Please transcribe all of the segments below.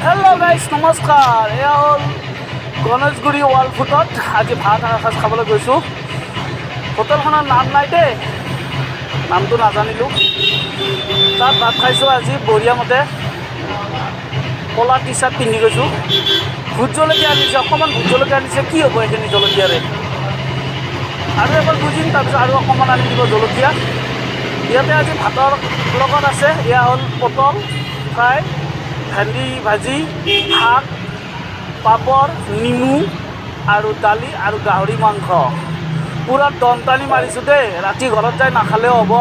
Hello' guys নমস্কাৰ। এয়া হ'ল গণেশগুৰি ৱাল ফুটত আজি ভাত এসাঁজ খাবলৈ গৈছোঁ। হোটেলখনৰ নাম নাই দেই, নামটো নাজানিলোঁ। তাত ভাত খাইছোঁ আজি বঢ়িয়ামতে। ক'লা টি চাৰ্ট পিন্ধি গৈছোঁ। ভোট জলকীয়া আনিছে, অকণমান ভোট জলকীয়া আনিছে, কি হ'ব এইখিনি জলকীয়াৰে। আৰু এবাৰ বুজিম, তাৰপিছত আৰু অকণমান আনি দিব জলকীয়া। ইয়াতে আজি ভাতৰ লগত আছে, এয়া হ'ল পটল ফ্ৰাই, ভেন্দি ভাজি, শাক, পাপৰ, নেমু আৰু দালি আৰু গাহৰি মাংস। পূৰা দমটানি মাৰিছোঁ দেই, ৰাতি ঘৰত যাই নাখালেও হ'ব।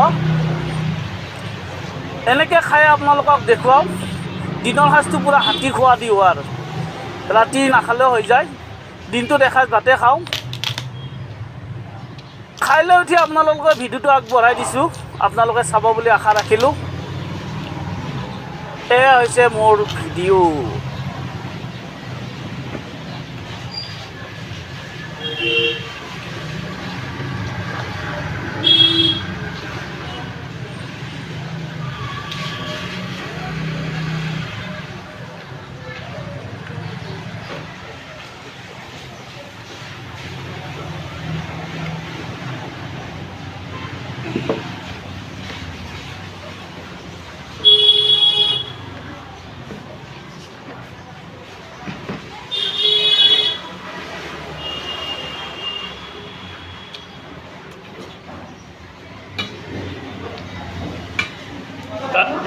এনেকৈ খাই আপোনালোকক দেখুৱাওঁ। দিনৰ সাঁজটো পূৰা হাতী খোৱা দি হোৱাৰ, ৰাতি নাখালেও হৈ যায়। দিনটোত এসাঁজ ভাতে খাওঁ। খাই লৈ উঠি আপোনালোকৰ ভিডিঅ'টো আগবঢ়াই দিছোঁ, আপোনালোকে চাব বুলি আশা ৰাখিলোঁ। এয়া হৈছে মোৰ ভিডিঅ'।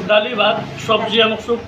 দালি ভাত চব্জি আমাক চব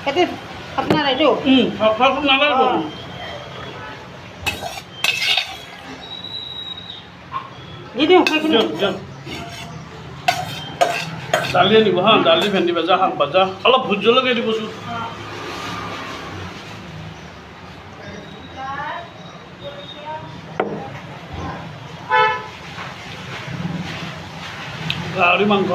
Itu আপনার itu? Ini দালি আনিব হা, দালি ভেন্দি ভাজা, শাক ভাজা, অলপ ভোট জলকীয়া দিবচোন। গাহৰি মাংস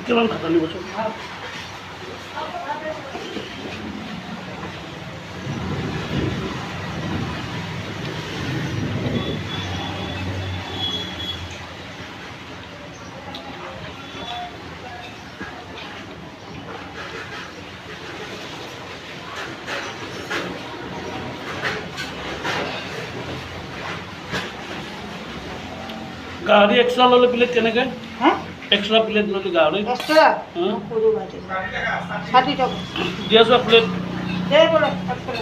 কিমান ভাত আনিবচোন। গাহৰি এক্সট্ৰা ল'লে প্লেট কেনেকৈ? এক্সট্রা প্লেট ললি গাহৰি extra পুরো বাটি 60 টাকা দিয়াছো এক প্লেট দে বলে extra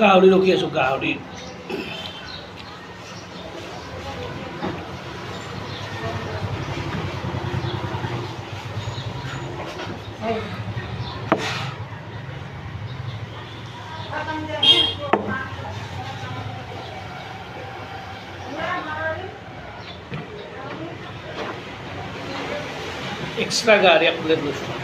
গাহৰি ৰখি আছোঁ গাহৰি এই। এক্সট্ৰা গাহৰি এক প্লেট লৈছোঁ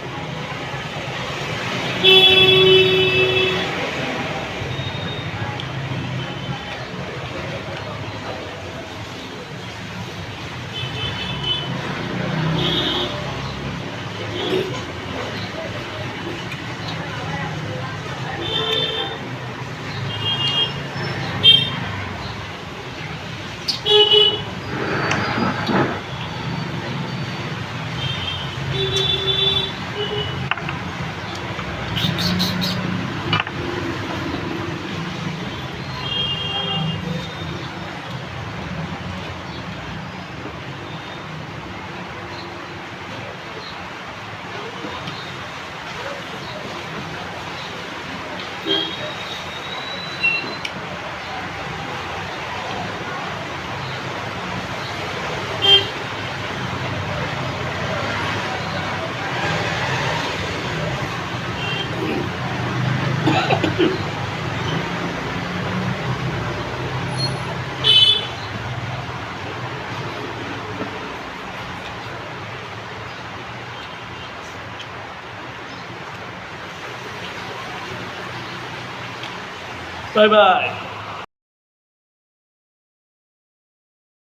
বাই বাই